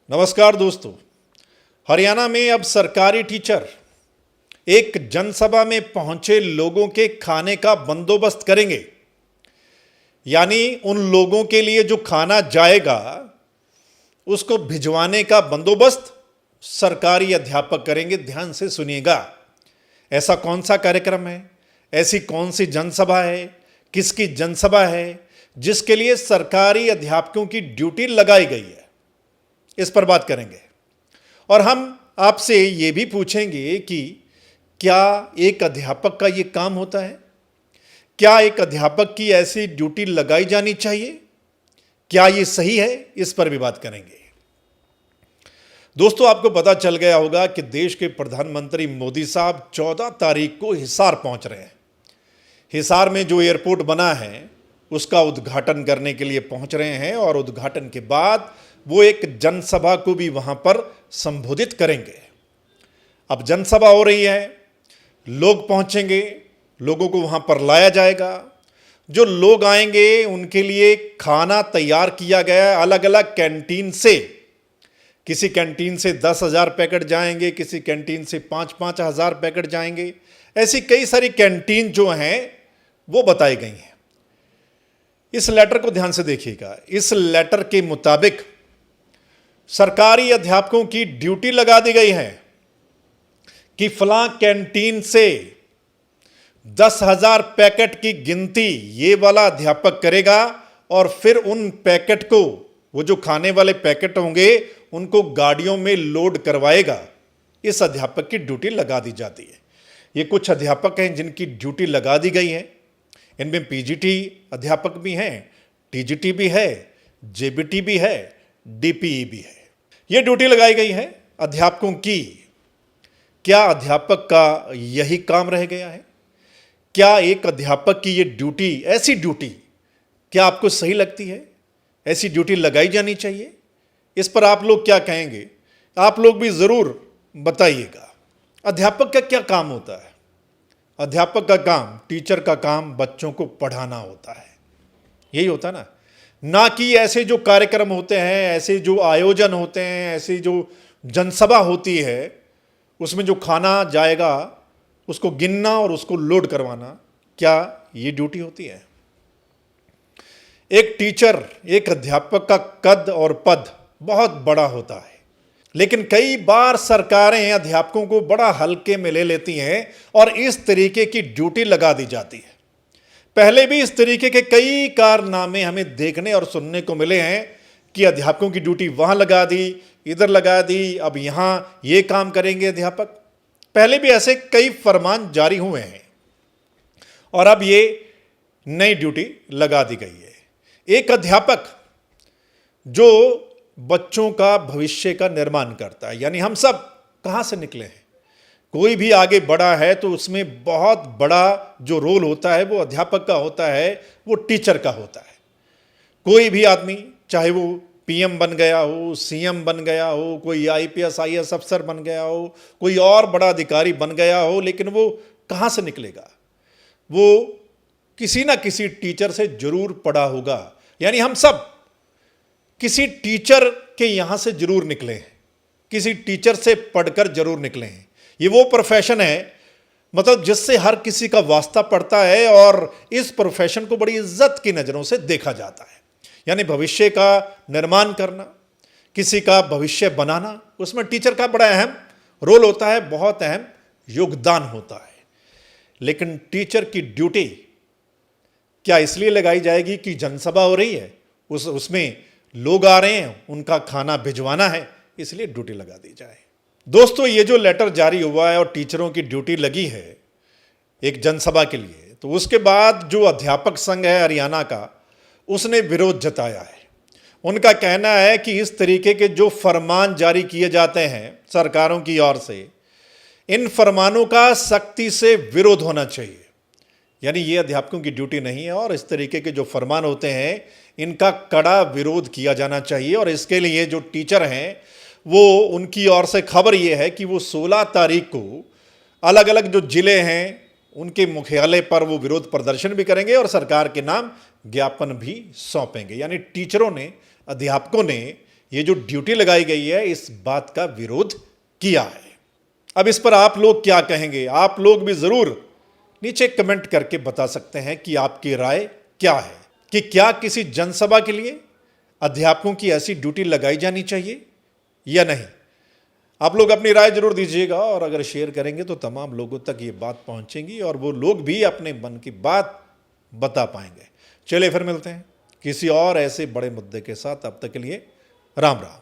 नमस्कार दोस्तों। हरियाणा में अब सरकारी टीचर एक जनसभा में पहुंचे लोगों के खाने का बंदोबस्त करेंगे। यानी उन लोगों के लिए जो खाना जाएगा उसको भिजवाने का बंदोबस्त सरकारी अध्यापक करेंगे। ध्यान से सुनिएगा। ऐसा कौन सा कार्यक्रम है, ऐसी कौन सी जनसभा है, किसकी जनसभा है जिसके लिए सरकारी अध्यापकों की ड्यूटी लगाई गई है, इस पर बात करेंगे। और हम आपसे ये भी पूछेंगे कि क्या एक अध्यापक का ये काम होता है? क्या एक अध्यापक की ऐसी ड्यूटी लगाई जानी चाहिए? क्या ये सही है? इस पर भी बात करेंगे। दोस्तों, आपको पता चल गया होगा कि देश के प्रधानमंत्री मोदी साहब 14 तारीख को हिसार पहुंच रहे हैं। हिसार में जो एयरपोर्ट बना है उसका उद्घाटन करने के लिए पहुंच रहे हैं और उद्घाटन के बाद वो एक जनसभा को भी वहां पर संबोधित करेंगे। अब जनसभा हो रही है, लोग पहुंचेंगे, लोगों को वहां पर लाया जाएगा। जो लोग आएंगे उनके लिए खाना तैयार किया गया है अलग अलग कैंटीन से। किसी कैंटीन से 10,000 पैकेट जाएंगे, किसी कैंटीन से 5-5 हज़ार पैकेट जाएंगे। ऐसी कई सारी कैंटीन जो हैं वो बताई गई हैं। इस लेटर को ध्यान से देखिएगा। इस लेटर के मुताबिक सरकारी अध्यापकों की ड्यूटी लगा दी गई है कि फलां कैंटीन से 10,000 पैकेट की गिनती ये वाला अध्यापक करेगा और फिर उन पैकेट को, वो जो खाने वाले पैकेट होंगे, उनको गाड़ियों में लोड करवाएगा। इस अध्यापक की ड्यूटी लगा दी जाती है। ये कुछ अध्यापक हैं जिनकी ड्यूटी लगा दी गई है। इनमें पीजीटी अध्यापक भी हैं, टीजीटी भी है, जेबीटी भी है, डीपीई भी है। ये ड्यूटी लगाई गई है अध्यापकों की। क्या अध्यापक का यही काम रह गया है? क्या एक अध्यापक की ये ड्यूटी, ऐसी ड्यूटी क्या आपको सही लगती है? ऐसी ड्यूटी लगाई जानी चाहिए? इस पर आप लोग क्या कहेंगे? आप लोग भी ज़रूर बताइएगा। अध्यापक का क्या काम होता है? अध्यापक का काम, टीचर का काम बच्चों को पढ़ाना होता है। यही होता ना कि ऐसे जो कार्यक्रम होते हैं, ऐसे जो आयोजन होते हैं, ऐसी जो जनसभा होती है उसमें जो खाना जाएगा उसको गिनना और उसको लोड करवाना, क्या ये ड्यूटी होती है? एक टीचर, एक अध्यापक का कद और पद बहुत बड़ा होता है, लेकिन कई बार सरकारें अध्यापकों को बड़ा हल्के में ले लेती हैं और इस तरीके की ड्यूटी लगा दी जाती है। पहले भी इस तरीके के कई कारनामे हमें देखने और सुनने को मिले हैं कि अध्यापकों की ड्यूटी वहां लगा दी, इधर लगा दी, अब यहां ये काम करेंगे अध्यापक। पहले भी ऐसे कई फरमान जारी हुए हैं और अब ये नई ड्यूटी लगा दी गई है। एक अध्यापक जो बच्चों का भविष्य का निर्माण करता है, यानी हम सब कहां से निकले हैं, कोई भी आगे बढ़ा है तो उसमें बहुत बड़ा जो रोल होता है वो अध्यापक का होता है, वो टीचर का होता है। कोई भी आदमी, चाहे वो पीएम बन गया हो, सीएम बन गया हो, कोई आईपीएस आईएएस अफसर बन गया हो, कोई और बड़ा अधिकारी बन गया हो, लेकिन वो कहाँ से निकलेगा? वो किसी ना किसी टीचर से जरूर पढ़ा होगा। यानी हम सब किसी टीचर के यहाँ से जरूर निकले हैं, किसी टीचर से पढ़कर जरूर निकले हैं। ये वो प्रोफेशन है, मतलब जिससे हर किसी का वास्ता पड़ता है और इस प्रोफेशन को बड़ी इज्जत की नज़रों से देखा जाता है। यानी भविष्य का निर्माण करना, किसी का भविष्य बनाना, उसमें टीचर का बड़ा अहम रोल होता है, बहुत अहम योगदान होता है। लेकिन टीचर की ड्यूटी क्या इसलिए लगाई जाएगी कि जनसभा हो रही है, उसमें लोग आ रहे हैं, उनका खाना भिजवाना है, इसलिए ड्यूटी लगा दी जाए? दोस्तों, ये जो लेटर जारी हुआ है और टीचरों की ड्यूटी लगी है एक जनसभा के लिए, तो उसके बाद जो अध्यापक संघ है हरियाणा का, उसने विरोध जताया है। उनका कहना है कि इस तरीके के जो फरमान जारी किए जाते हैं सरकारों की ओर से, इन फरमानों का सख्ती से विरोध होना चाहिए। यानी ये अध्यापकों की ड्यूटी नहीं है और इस तरीके के जो फरमान होते हैं इनका कड़ा विरोध किया जाना चाहिए। और इसके लिए जो टीचर हैं वो, उनकी ओर से खबर ये है कि वो 16 तारीख को अलग अलग जो जिले हैं उनके मुख्यालय पर वो विरोध प्रदर्शन भी करेंगे और सरकार के नाम ज्ञापन भी सौंपेंगे। यानी टीचरों ने, अध्यापकों ने ये जो ड्यूटी लगाई गई है इस बात का विरोध किया है। अब इस पर आप लोग क्या कहेंगे? आप लोग भी जरूर नीचे कमेंट करके बता सकते हैं कि आपकी राय क्या है कि क्या किसी जनसभा के लिए अध्यापकों की ऐसी ड्यूटी लगाई जानी चाहिए या नहीं। आप लोग अपनी राय जरूर दीजिएगा और अगर शेयर करेंगे तो तमाम लोगों तक ये बात पहुंचेगी और वो लोग भी अपने मन की बात बता पाएंगे। चलिए फिर मिलते हैं किसी और ऐसे बड़े मुद्दे के साथ। अब तक के लिए राम राम।